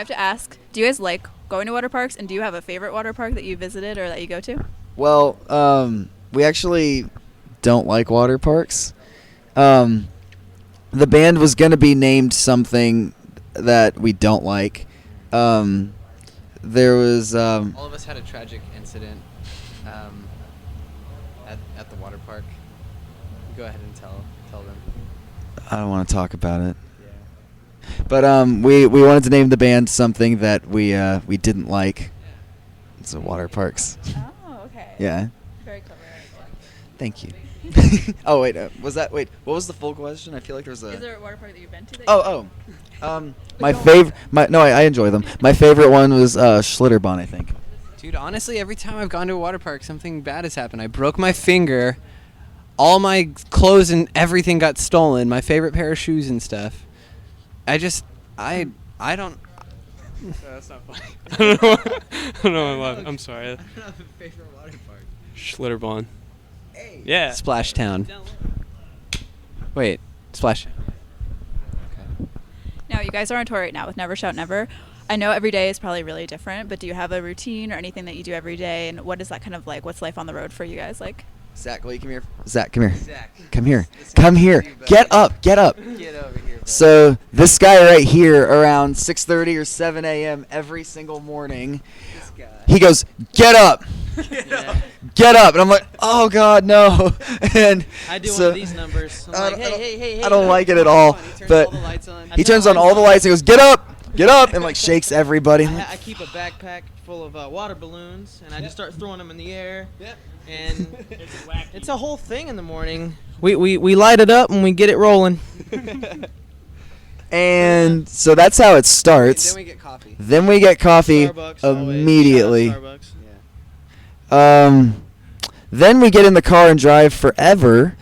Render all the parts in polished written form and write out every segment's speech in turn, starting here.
have to ask, do you guys like going to water parks, and do you have a favorite water park that you visited or that you go to? Well, we actually don't like water parks. The band was going to be named something that we don't like. There was... all of us had a tragic incident at the water park. Go ahead and tell them. I don't want to talk about it. Yeah. But we wanted to name the band something that we didn't like. It's water parks. Oh, okay. Yeah. Very clever. Thank you. Oh wait, what was the full question? I feel like there's a. Is there a water park that you've been to? I enjoy them. My favorite one was Schlitterbahn, I think. Dude, honestly, every time I've gone to a water park, something bad has happened. I broke my finger. All my clothes and everything got stolen. My favorite pair of shoes and stuff. I don't. That's not funny. I don't know. I'm sorry. I don't have a favorite water park. Schlitterbahn. Hey. Yeah. Splash Town. Wait, Splash. Okay. Now, you guys are on tour right now with Never Shout Never. I know every day is probably really different, but do you have a routine or anything that you do every day? And what is that kind of like? What's life on the road for you guys like? Zach, will you come here? Zach, come here. Zach. Come here. This Come is here. you, buddy. Get up. Get up. Get over here, buddy. So this guy right here, around 6:30 or 7 a.m. every single morning, This guy. he goes, "Get up, Yeah. get up," and I'm like, "Oh God, no!" And I do so, one of these numbers. I'm like, hey. I don't like it at all. He turns But all the lights on. he turns on all the lights and goes, "Get up," and like shakes everybody. I keep a backpack full of water balloons, and I just start throwing them in the air. Yep. And it's a whole thing in the morning. We light it up and we get it rolling. And so that's how it starts. Then we get coffee. Then we get coffee Starbucks, always. immediately. Shout out Starbucks. Then we get in the car and drive forever.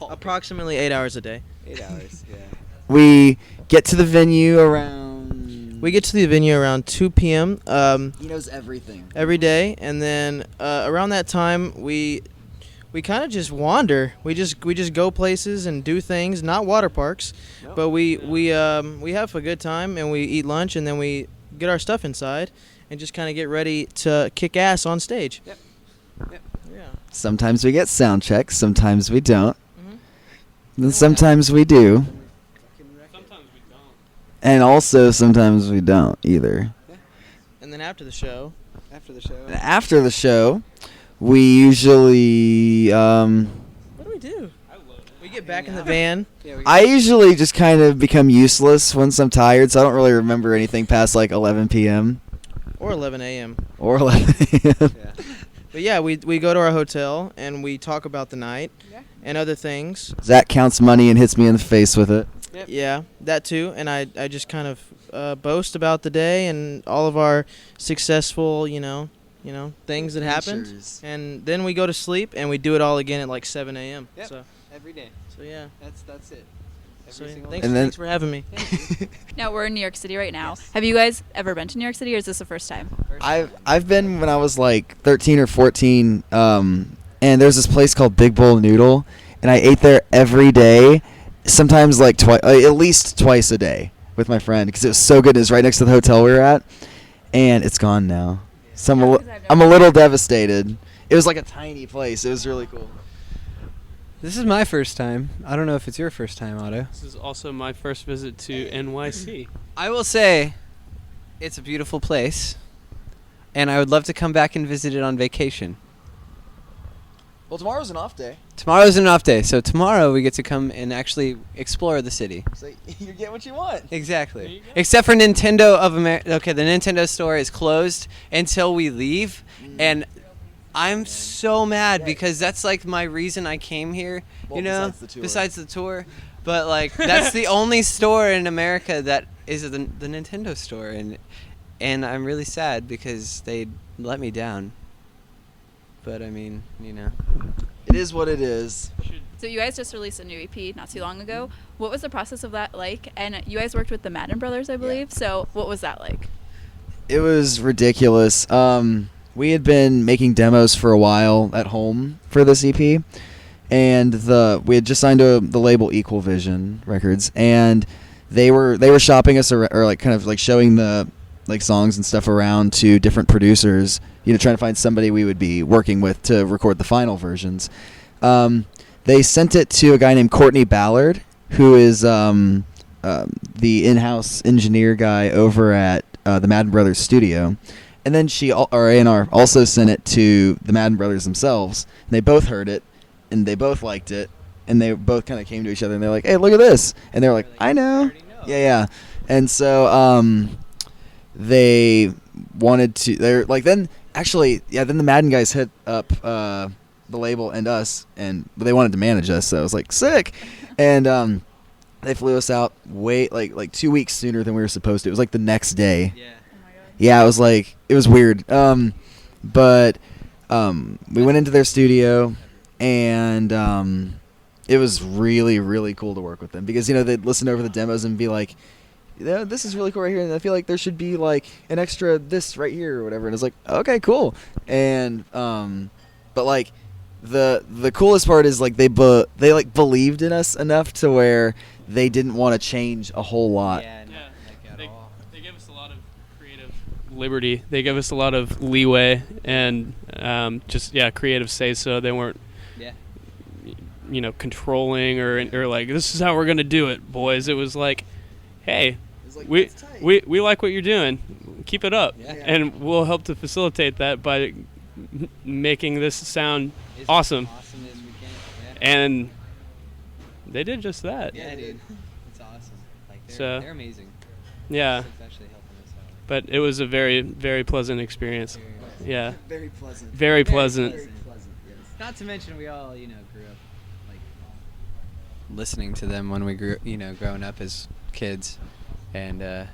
Approximately 8 hours a day. 8 hours. Yeah. We get to the venue around. We get to the venue around 2 p.m. He knows everything. Every day, and then around that time we kind of just wander. We just go places and do things, not water parks, but we have a good time and we eat lunch and then we get our stuff inside and just kind of get ready to kick ass on stage. Yep. Yeah. Sometimes we get sound checks. Sometimes we don't. Mhm. And sometimes we do. Sometimes we don't. And also sometimes we don't either. And then after the show, And after the show, we usually what do we do? We get back in the van. Yeah, we I usually just kind of become useless once I'm tired, so I don't really remember anything past like 11 p.m. Or 11 a.m. or 11 a.m. Yeah. But yeah, we go to our hotel and we talk about the night and other things. Zach counts money and hits me in the face with it. Yep. Yeah, that too. And I just kind of boast about the day and all of our successful, things that happened. Adventures. And then we go to sleep and we do it all again at like 7 a.m. Yep. So Every day. yeah. That's it. So, Every single thanks, day. And then- thanks for having me. Now, we're in New York City right now. Have you guys ever been to New York City, or is this the first time? I've been when I was like 13 or 14, and there's this place called Big Bowl Noodle, and I ate there every day, sometimes like at least twice a day with my friend because it was so good. It was right next to the hotel we were at, and it's gone now. So I'm a little devastated. It was like a tiny place. It was really cool. This is my first time. I don't know if it's your first time, Otto. This is also my first visit to NYC. I will say it's a beautiful place, and I would love to come back and visit it on vacation. Well, tomorrow's an off day, Tomorrow's an off day, so tomorrow we get to come and actually explore the city. so you get what you want. There Exactly. you go. Except for Nintendo of America. Okay, the Nintendo store is closed until we leave, and I'm so mad because that's like my reason I came here, Well, you know, besides the tour. besides the tour. But like that's the only store in America that is the Nintendo store, and I'm really sad because they let me down. But I mean, It is what it is. So you guys just released a new EP not too long ago. What was the process of that like? And you guys worked with the Madden Brothers, I believe. So what was that like? It was ridiculous. We had been making demos for a while at home for this EP, and we had just signed to the label Equal Vision Records, and they were shopping us or like kind of like showing the like songs and stuff around to different producers, trying to find somebody we would be working with to record the final versions. They sent it to a guy named Courtney Ballard, who is the in-house engineer guy over at the Madden Brothers studio. And then our A&R also sent it to the Madden Brothers themselves. And they both heard it, and they both liked it. And they both kind of came to each other, and they're like, "Hey, look at this!" And they're like, "I know." Yeah. And so they wanted to. They're like, then the Madden guys hit up the label and us, and they wanted to manage us. So I was like, sick. And they flew us out like 2 weeks sooner than we were supposed to. It was like the next day. Yeah. Yeah, it was weird. But we went into their studio, and it was really, really cool to work with them because, they'd listen over the demos and be like, this is really cool right here, and I feel like there should be like an extra this right here or whatever. And it's like, okay, cool. And but like the coolest part is like they like believed in us enough to where they didn't want to change a whole lot. Yeah, they gave us a lot of creative liberty. They gave us a lot of leeway and creative say so. They weren't controlling or like, this is how we're gonna do it, boys. It was like, hey, we like what you're doing, keep it up, and we'll help to facilitate that by making this sound awesome as we can. And they did just that. Yeah, dude, it's awesome. Like they're amazing. Yeah, Especially helping us out. but it was a very, very pleasant experience. Yeah, Very pleasant. very pleasant. Very pleasant, yes. Not to mention we all, grew up like listening to them when we grew, growing up as kids, and that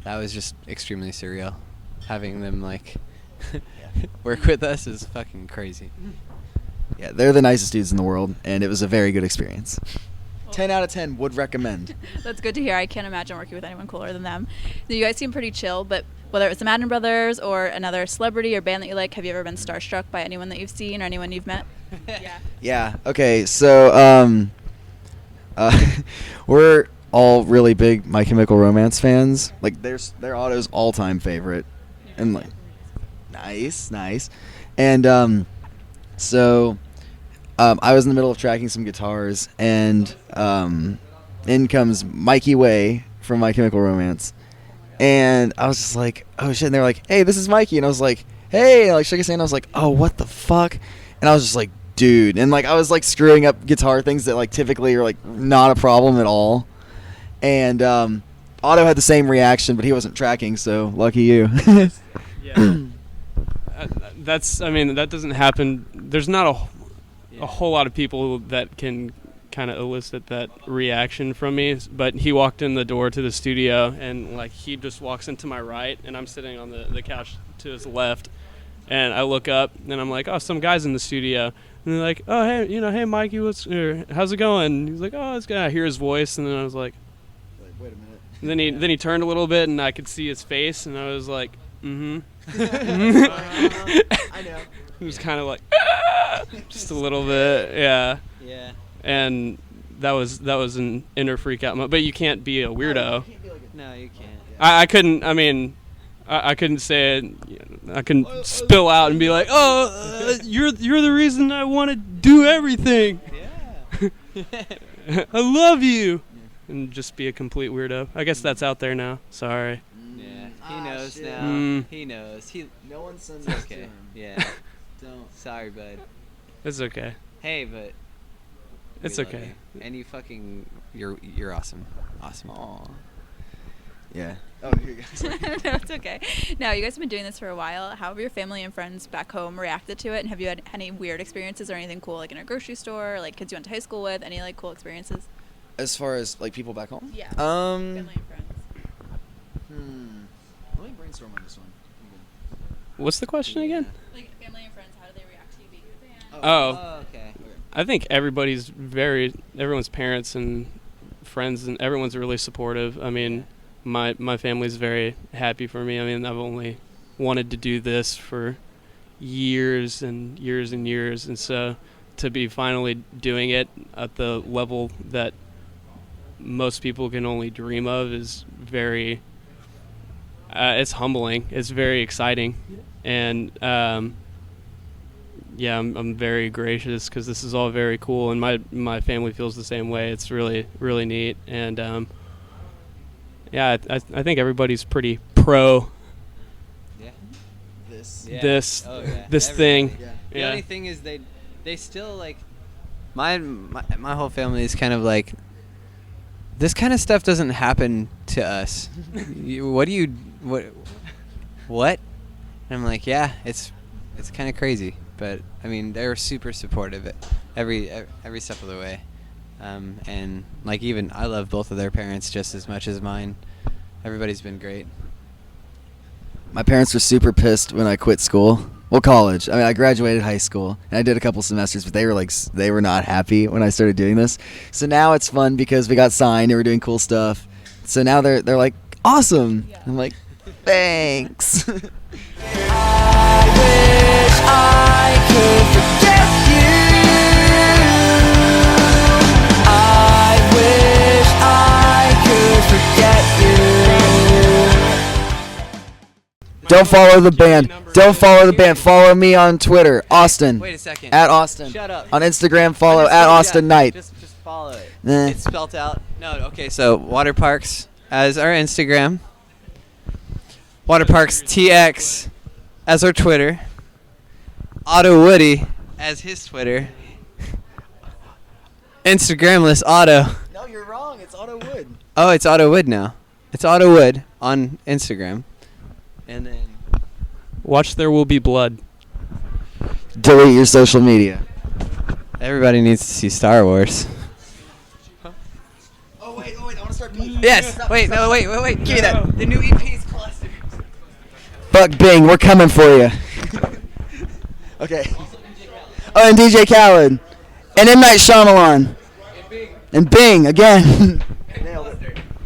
was just extremely surreal. Having them like work with us is fucking crazy. Yeah, they're the nicest dudes in the world, and it was a very good experience. 10 out of 10 would recommend. That's good to hear. I can't imagine working with anyone cooler than them. You guys seem pretty chill, but whether it's the Madden Brothers or another celebrity or band that you like, have you ever been starstruck by anyone that you've seen or anyone you've met? Yeah. Yeah. Okay. So we're all really big My Chemical Romance fans. Like, they're Otto's all-time favorite, and like, nice. And so I was in the middle of tracking some guitars, and in comes Mikey Way from My Chemical Romance, and I was just like, oh shit! And they're like, hey, this is Mikey, and I was like, hey, and I like shook his hand. I was like, oh, what the fuck? And I was just like, dude, and like I was like screwing up guitar things that like typically are like not a problem at all, and Otto had the same reaction, but he wasn't tracking, so lucky you. Yeah. That doesn't happen. There's not a whole lot of people that can kind of elicit that reaction from me, but he walked in the door to the studio, and like he just walks into my right, and I'm sitting on the couch to his left, and I look up, and I'm like, oh, some guy's in the studio, and they're like, oh, hey, hey, Mikey, how's it going? He's like, oh, it's good. I hear his voice, and then I was like, wait a minute. And then he turned a little bit, and I could see his face, and I was like, mm-hmm. I know. It was kind of like, just a little bit, yeah. Yeah. And that was an inner freak out moment. But you can't be a weirdo. No, you can't. I couldn't. I mean, I couldn't say it. I couldn't spill out and be like, "Oh, you're the reason I want to do everything. Yeah. I love you," and just be a complete weirdo. I guess that's out there now. Sorry. Yeah. He knows shit. now. He knows. No one sends It's us to okay. him. Yeah. Don't. Sorry, bud. It's okay. Hey, but It's we love okay. you. And you're awesome. Awesome. Aw. Yeah. Oh, here you go. No, it's okay. Now, you guys have been doing this for a while. How have your family and friends back home reacted to it? And have you had any weird experiences or anything cool, like in a grocery store, or like kids you went to high school with? Any like cool experiences? As far as like people back home? Yeah. Family and friends. Let me brainstorm on this one. What's the question again? Like family and friends, how do they react to you being in a band? Oh. Okay. I think everyone's parents and friends and everyone's really supportive. I mean, my family's very happy for me. I mean, I've only wanted to do this for years and years and years, and so to be finally doing it at the level that most people can only dream of is very, it's humbling. It's very exciting, and yeah, I'm very gracious because this is all very cool, and my family feels the same way. It's really, really neat, and yeah, I think everybody's pretty pro this thing. The Yeah. only thing is they still like my whole family is kind of like, this kind of stuff doesn't happen to us. What? And I'm like, yeah, it's kind of crazy, but I mean they're super supportive every step of the way, and like even I love both of their parents just as much as mine. Everybody's been great. My parents were super pissed when I quit school. Well, college. I mean, I graduated high school and I did a couple semesters, but they were not happy when I started doing this. So now it's fun because we got signed and we're doing cool stuff. So now they're like, awesome. Yeah. I'm like, thanks. I wish I could forget you. I wish I could forget you. Don't follow the band. Don't follow the band. Follow me on Twitter, Awsten. Wait a second. At Awsten. Shut up. On Instagram, follow at Awsten Knight. Just follow it. Nah. It's spelled out. No, okay. So Waterparks as our Instagram. Waterparks TX as our Twitter. Otto Woody as his Twitter. Instagramless Otto. No, you're wrong. It's Otto Wood. Oh, it's Otto Wood now. It's Otto Wood on Instagram. And then Watch There Will Be Blood. Delete your social media. everybody needs to see Star Wars. Oh wait, I want to start Bing. Yes. Wait. Give me that. The new EP's cluster. Buck Bing, we're coming for you. Okay. Oh, and DJ Khaled. And M. Night Shyamalan. And Bing again.